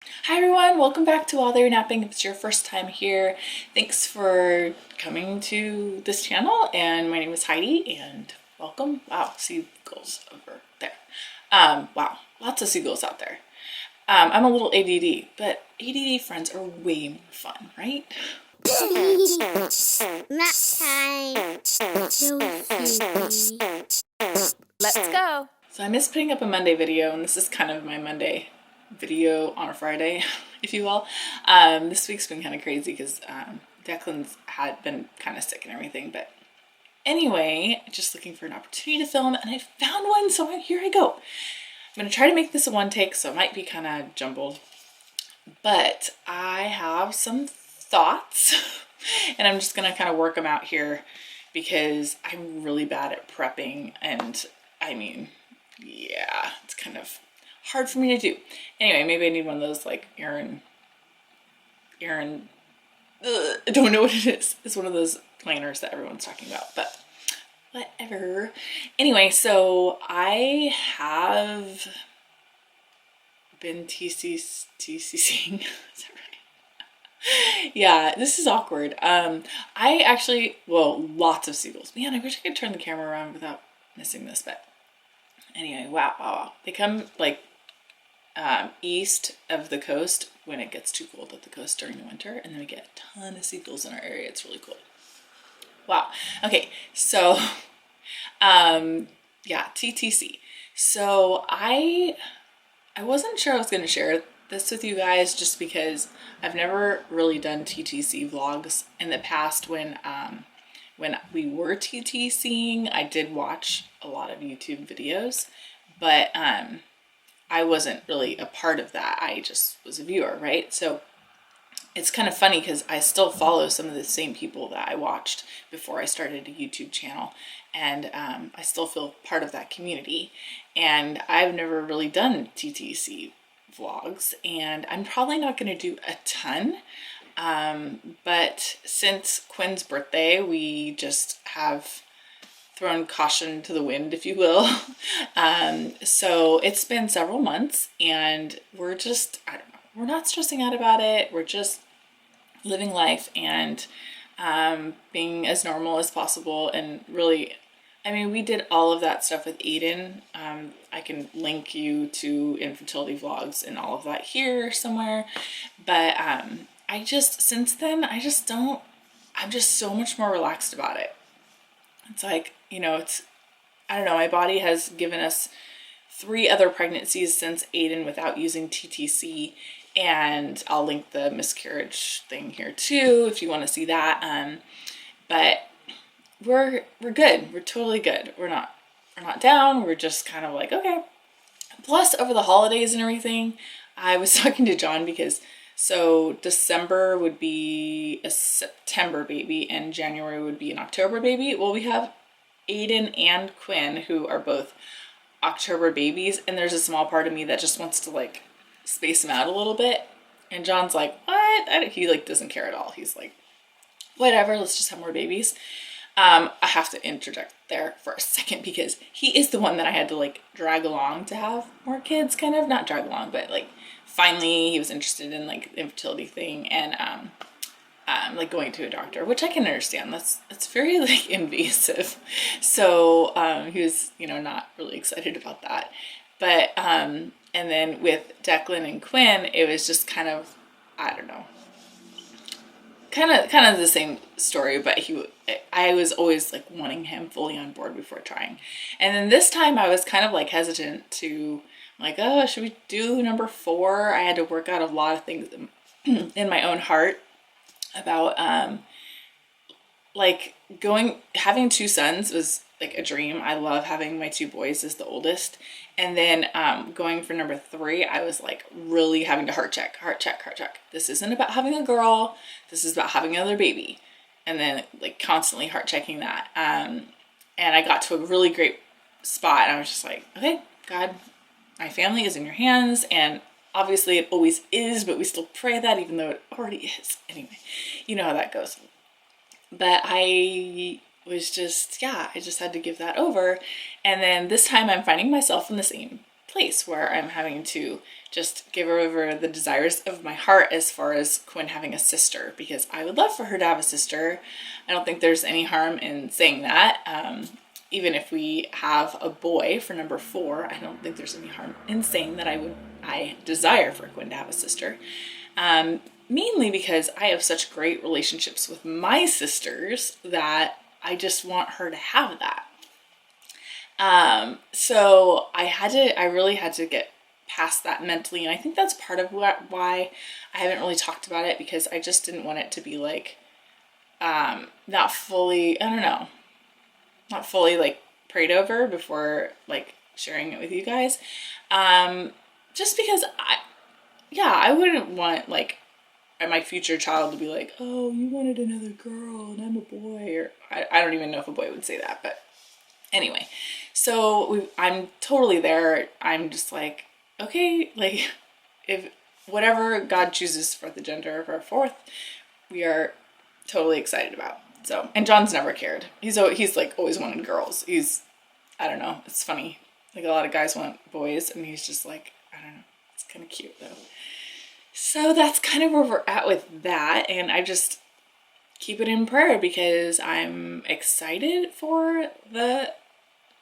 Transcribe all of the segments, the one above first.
Hi everyone, welcome back to While They're Napping. If it's your first time here, thanks for coming to this channel, and my name is Heidi and welcome. Wow, seagulls over there. Wow, lots of seagulls out there. I'm a little ADD, but ADD friends are way more fun, right? Nap time. Let's go. So I miss putting up a Monday video, and this is kind of my Monday video on a Friday, if you will. This week's been kind of crazy because Declan's had been kind of sick and everything, but anyway, just looking for an opportunity to film, and I found one, so here I go. I'm gonna try to make this a one take, so it might be kind of jumbled, but I have some thoughts and I'm just gonna kind of work them out here because I'm really bad at prepping, and I mean, yeah, it's kind of hard for me to do. Anyway, maybe I need one of those like Aaron, I don't know what it is. It's one of those planners that everyone's talking about, but whatever. Anyway, so I have been TCCing. Is that right? Yeah, this is awkward. I actually, well, lots of seagulls. Man, I wish I could turn the camera around without missing this, but anyway, wow. They come like east of the coast when it gets too cold at the coast during the winter, and then we get a ton of seagulls in our area. It's really cool. Wow. Okay, so yeah, TTC. So I wasn't sure I was going to share this with you guys just because I've never really done TTC vlogs in the past. When we were TTCing, I did watch a lot of YouTube videos, but I wasn't really a part of that. I just was a viewer, right? So it's kind of funny because I still follow some of the same people that I watched before I started a YouTube channel, and I still feel part of that community. And I've never really done TTC vlogs, and I'm probably not going to do a ton. But since Quinn's birthday, we just have thrown caution to the wind, if you will. So it's been several months, and we're just, I don't know, we're not stressing out about it. We're just living life and being as normal as possible. And really, I mean, we did all of that stuff with Aiden. I can link you to infertility vlogs and all of that here somewhere. But since then, I'm just so much more relaxed about it. It's like, I don't know, my body has given us 3 other pregnancies since Aiden without using TTC, and I'll link the miscarriage thing here too if you want to see that. But we're good. We're totally good. We're not down. We're just kind of like, okay. Plus, over the holidays and everything, I was talking to John because so December would be a September baby and January would be an October baby. Well, we have Aiden and Quinn, who are both October babies, and there's a small part of me that just wants to like space them out a little bit. And John's like, what? He like doesn't care at all. He's like, whatever, let's just have more babies. I have to interject there for a second because he is the one that I had to like drag along to have more kids, kind of, not drag along, but like finally he was interested in like the infertility thing, and like going to a doctor, which I can understand. That's very like invasive. So he was, not really excited about that. But and then with Declan and Quinn, it was just kind of, I don't know, kind of the same story, but I was always like wanting him fully on board before trying. And then this time I was kind of like hesitant to like, oh, should we do number 4? I had to work out a lot of things in my own heart about like having 2 sons was like a dream. I love having my 2 boys as the oldest. And then going for number 3, I was like really having to heart check. This isn't about having a girl. This is about having another baby. And then like constantly heart checking that. And I got to a really great spot, and I was just like, okay, God, my family is in your hands. And obviously it always is, but we still pray that even though it already is. Anyway, you know how that goes. But I was just, yeah, I just had to give that over. And then this time I'm finding myself in the same place where I'm having to just give over the desires of my heart as far as Quinn having a sister, because I would love for her to have a sister. I don't think there's any harm in saying that. Even if we have a boy for number 4, I don't think there's any harm in saying that I desire for Quinn to have a sister. Mainly because I have such great relationships with my sisters that I just want her to have that. So I really had to get past that mentally, and I think that's part of why I haven't really talked about it, because I just didn't want it to be like, not fully, I don't know, not fully like prayed over before like sharing it with you guys. Just because I wouldn't want like my future child to be like, oh, you wanted another girl and I'm a boy, or I don't even know if a boy would say that, but anyway, so I'm totally there. I'm just like, okay, like if whatever God chooses for the gender of our 4th, we are totally excited about. So, and John's never cared. He's like always wanted girls. I don't know, it's funny. Like a lot of guys want boys, and he's just like, I don't know. It's kind of cute though. So that's kind of where we're at with that, and I just keep it in prayer because I'm excited for the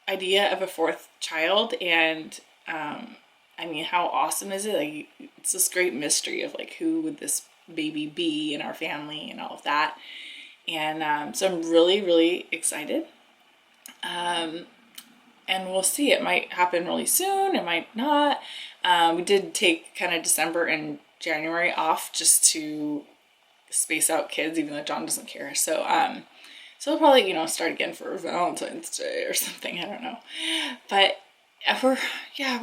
idea of a 4th child. And I mean, how awesome is it? Like, it's this great mystery of like, who would this baby be in our family and all of that. And so I'm really, really excited. And we'll see. It might happen really soon. It might not. We did take kind of December and January off just to space out kids, even though John doesn't care. So we'll probably, start again for Valentine's Day or something. I don't know. But we're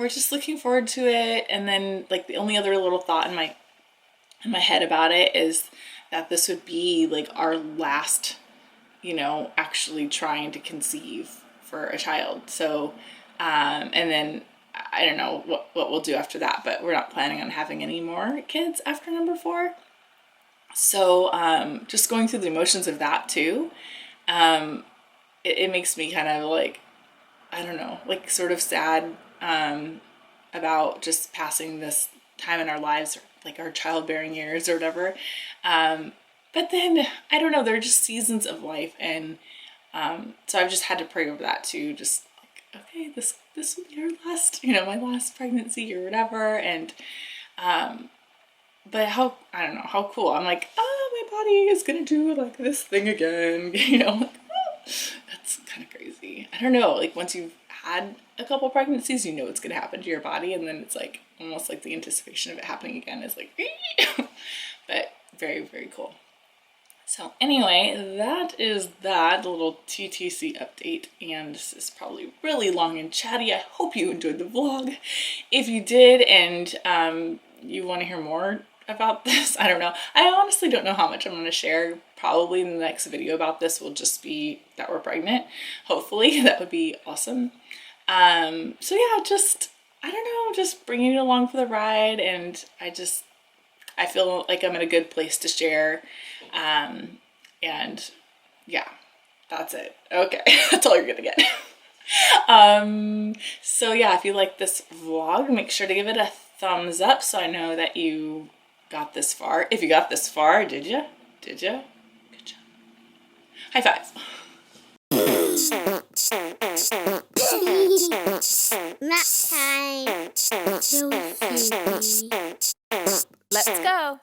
just looking forward to it. And then like the only other little thought in my head about it is that this would be like our last, actually trying to conceive for a child. So, and then I don't know what we'll do after that, but we're not planning on having any more kids after number 4. So, just going through the emotions of that too, it makes me kind of like, I don't know, like sort of sad, about just passing this time in our lives, like our childbearing years or whatever. But then I don't know, they're just seasons of life. And, so I've just had to pray over that too. Just like, okay, this will be our last, my last pregnancy or whatever. And, but I don't know, how cool. I'm like, my body is going to do like this thing again, like, that's kind of crazy. I don't know, like once you've had a couple pregnancies, it's going to happen to your body. And then it's like, almost like the anticipation of it happening again is like, but very, very cool. So anyway, that is that little TTC update, and this is probably really long and chatty. I hope you enjoyed the vlog. If you did, and you want to hear more about this, I don't know. I honestly don't know how much I'm going to share. Probably in the next video about this will just be that we're pregnant. Hopefully, that would be awesome. So yeah, I don't know, just bringing you along for the ride, and I feel like I'm in a good place to share. And yeah, that's it. Okay, that's all you're gonna get. So yeah, if you like this vlog, make sure to give it a thumbs up so I know that you got this far. If you got this far, did you? Good job. High five. Nap time. Let's go.